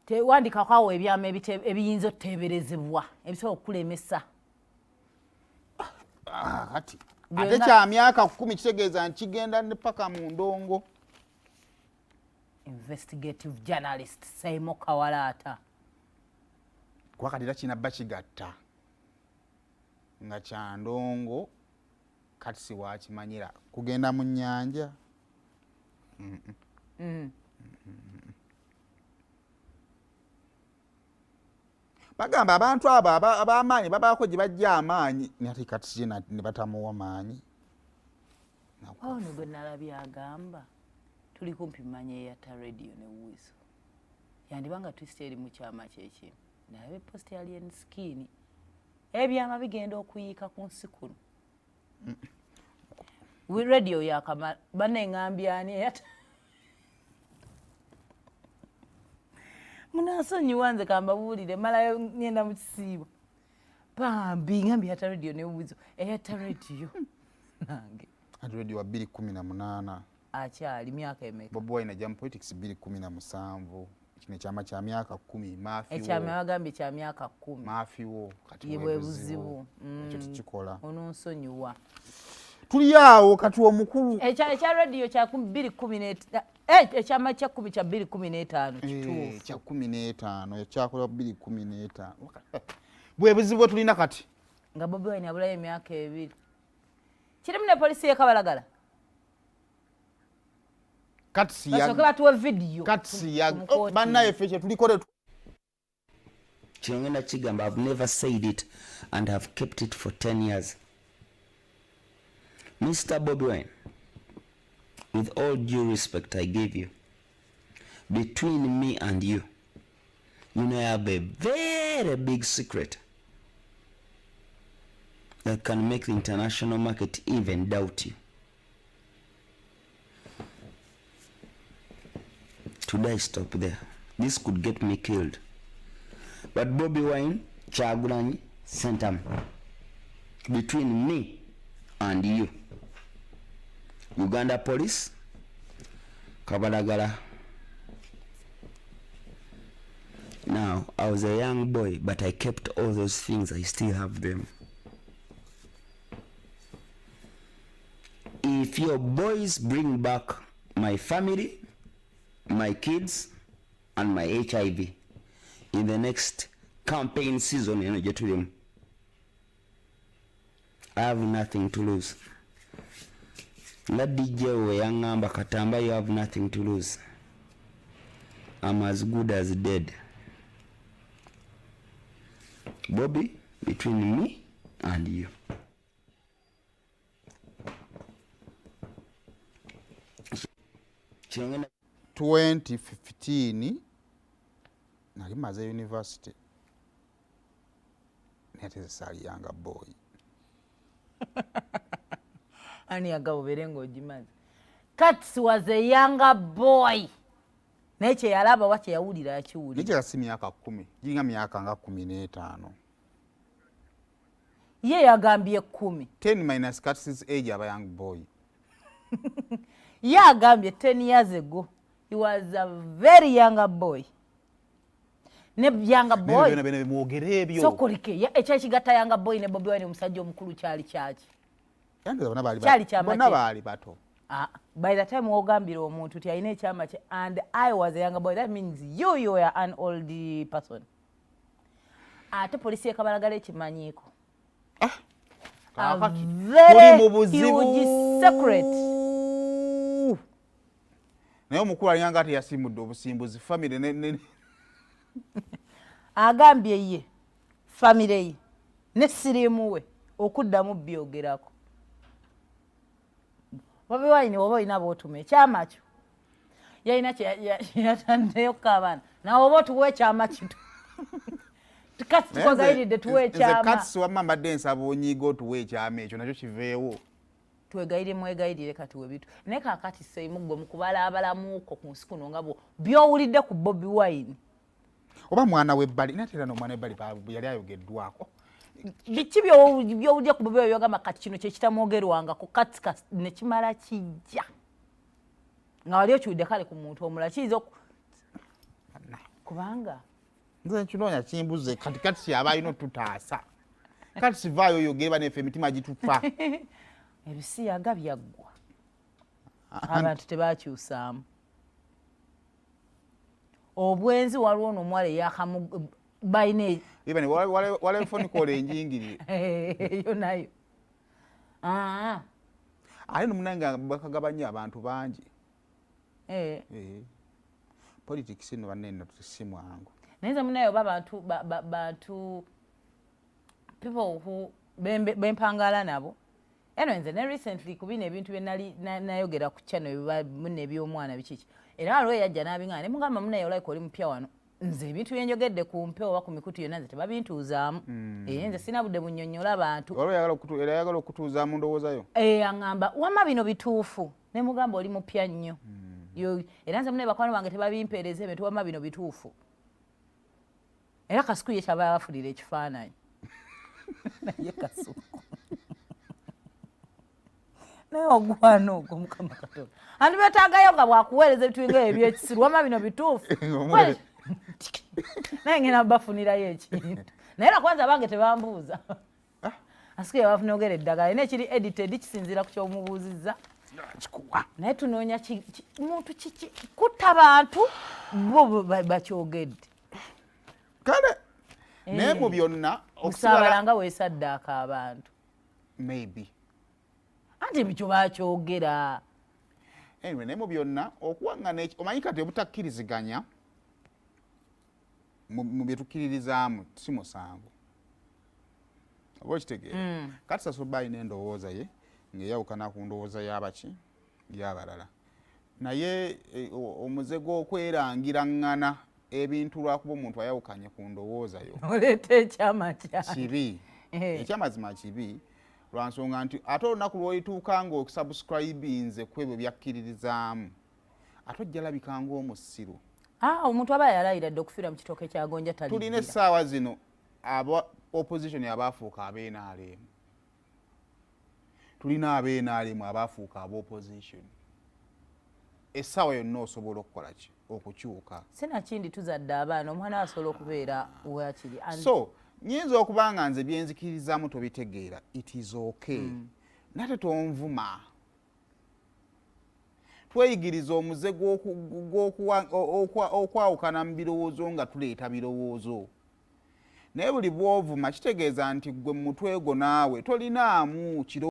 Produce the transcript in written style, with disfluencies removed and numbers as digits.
tewandikako ebyama ebiyinza oteeberezebwa ebisobola okukulemesa. Kati ate kya myaka 10 kitegeeza nkigenda ne paka mu ndongo. Investigative journalist Saimo Kawalaata. Kwa kadira kinabba kigatta nga kya ndongo kati si wakimanyira kugenda mu nnyanja. Bagamba abantu abo ab'amaanyi babaako gye bajja amaanyi nate kati si ne batamuwa maanyi. Ono gwe nalabye agamba tuli kumpi mmanya eyata radio ne Wuiso. Yandibanga twist eri mu kyama kyekimu. Naye post yali enskini. Ebyama bigenda okuyiika ku nsi kuno. Radio yakama bane ngambyani eyata. Munasonyiwa nze kambabuulire malayo ngenda mu kisiibo. Bambi ngambye eyata radio ne Wuiso. Eyata radio. Nange. Radio wa 2018. Akyali myaka emeka. Bobi Wine Jam Politics 2017. Kino kyama kya myaka 10 mafiwo. Ekyama bagambye kya myaka 10. Mafiwo kati yebwe buzibu. Ekyo tukikola. Ononsonyiwa. Tuli awo kati omukulu. Ekya radio kya 2018. Ekyama kya 10 kya 2015 kituufu. Kya 15 ekyakola 2015. Bwe buzibu tulina kati. Nga Bobi Wine abulayo emyaka 2. Kirimu ne polisi y'Ekabalagala. Katsi ya batuwa video. Katsi ya bannaye feche tulikole. Chingenda Chigamba, I've never said it and have kept it for 10 years. Mr. Bobi Wine, with all due respect I give you, between me and you, you know I have a very big secret that can make the international market even doubt you. Today I stop there. This could get me killed. But Bobi Wine, Kyagulanyi, Sentamu, between me and you, Uganda Police, Kabalagala. Now, I was a young boy, but I kept all those things. I still have them. If your boys bring back my family, my kids, and my HIV in the next campaign season, I have nothing to lose. Let DJ Yangamba Katamba, you have nothing to lose. I'm as good as dead. Bobby, between me and you. 2015 nali maze university. Nete sali younger boy. Ani agabo berengo jimazi. Katsi was a younger boy. Neche yalaba wache yawulira yakiwulira. Neche kasi myaka 10. Giringa myaka nga 15. Ye yagambye 10. 10 minus Katsi's age of a young boy. Ye agambye 10 years ago. He was a very younger boy. Ne younger boy. Bene mwogere ebyo. Sokolike ekyakigata younger boy ne Bobi Wine omusajja omukulu kyali kyaki. Yange bana bali bato. Bana bali bato. By the time wogambira omuntu ti ayina ekyama kye and I was a younger boy, that means you were an old person. Ate polisi ekabalagala ekimanyiiko. Kakaki. Very huge secret. Naye omukulu aliyanga ati yasimudde obusimbuzi family ne agambye ye family ye ne sirimu we okuddamu byogerako. Bobi Wine oba ina botume ekyama kyo yalina yatandeyo kabana nawe oba tuwe ekyama kito tukati tukogayiridde tuwe ekyama. Nze Katsi wamma mbadde nsaba onyiga otuwe ekyama ekyo nakyo kiveewo. Twegayire mwegayirire kati we bitu. Naye kakati Seimu gwe mukubala abalamuuko ku nsi kuno nga byowulidde ku Bobi Wine. Oba mwana w'ebbali natera n'omwana w'ebbali yali ayogeddwako. Biki byowulidde ku Bobi Wine byogamba kati kino kye kitamwogerwangako kati ne kimala kijja. Nga wali okiwulidde kale ku muntu omulala kiyinza kubanga nze nkinoonya kimbuze kati abalina otutaasa kati sivaayo oyogere baneffe emitima gitufa ebisiyaga byaggwa abantu tebakyusaamu obwenzi waliwo n'omuwala eyakamu bayina even wala phone call enjingirire eyo nayo ate nomunange bakagabanya abantu bangi politics ino banene si mwangu naye munayo bantu people who bempangala nabo eno nze ne recently kubina ebintu byenali nayogera ku channel munne ebyomwana bikiki era alwe yajja nabingana ne mugamba munayo like oli mpya wano nze ebintu byenjogedde ku mpewo oba ku mikutu yonna nze tebabintuuzaamu nze sina budde bunnyonnyola abantu era yagala okutuuzaamu ndowoozayo aŋŋamba wama bino bituufu ne mugamba oli mupya nnyo era nze munaye bakwano bange tebabimpeereza ebintu wama bino bituufu era kasuku ye kyaba yabafulira ekifaananyi naye kasuku naye ogwana ogwo mukama katonda andi betagayo nga bwakuweereza ebitubinga ebyekisiru wama bino bituufu naye ngena bafunirayo ekintu naye nakwanza bange tebambuuza asike yabafunogera eddagala ina ekiri edited kisinziira ku kyomubuuzizza naye tunoonya muntu kiki kutta bantu bo bakyogedde kale naye mu byonna musaabalanga weesaddaaka abantu maybe anti ebikyo bakyogera anyway naye mu byonna okuwaŋŋana omanyi kati obutakkiriziganya mu byetukkiririzaamu si musango oba okitegeera kati Sasoba alina endowooza ye ng'eyawukana ku ndowooza y'abaki y'abalala naye omuze gw'okwerangiraŋŋana ebintu lwakuba omuntu ayawukanye ku ndowooza yo oleeta ekyama kibi ekyamazima kibi lwa nsonga nti ate olunaku lw'olituuka ng'okusubscribinze ku ebyo byakkiririzaamu ate ojja labika ng'omusiru omuntu aba yalayira dde okufiira mu kitooke kya Gonja taliddira tulina essaawa zino aba opposition abaafuuka ab'NRM tulina ab'NRM abaafuuka ab'opposition essaawa yonna osobola okukola ki okukyuka sinakindi tuzadde abaana omwana asobola okubeera wakiri so nyinza okuba nga nze byenzikiririzaamu tobitegeera it is okay nate tonvuma tweyigiriza omuze okwawukana mu birowoozo nga tuleeta birowoozo naye buli bw'ovuma kitegeeza nti gwe mu mutwe gwo naawe tolinaamu kiro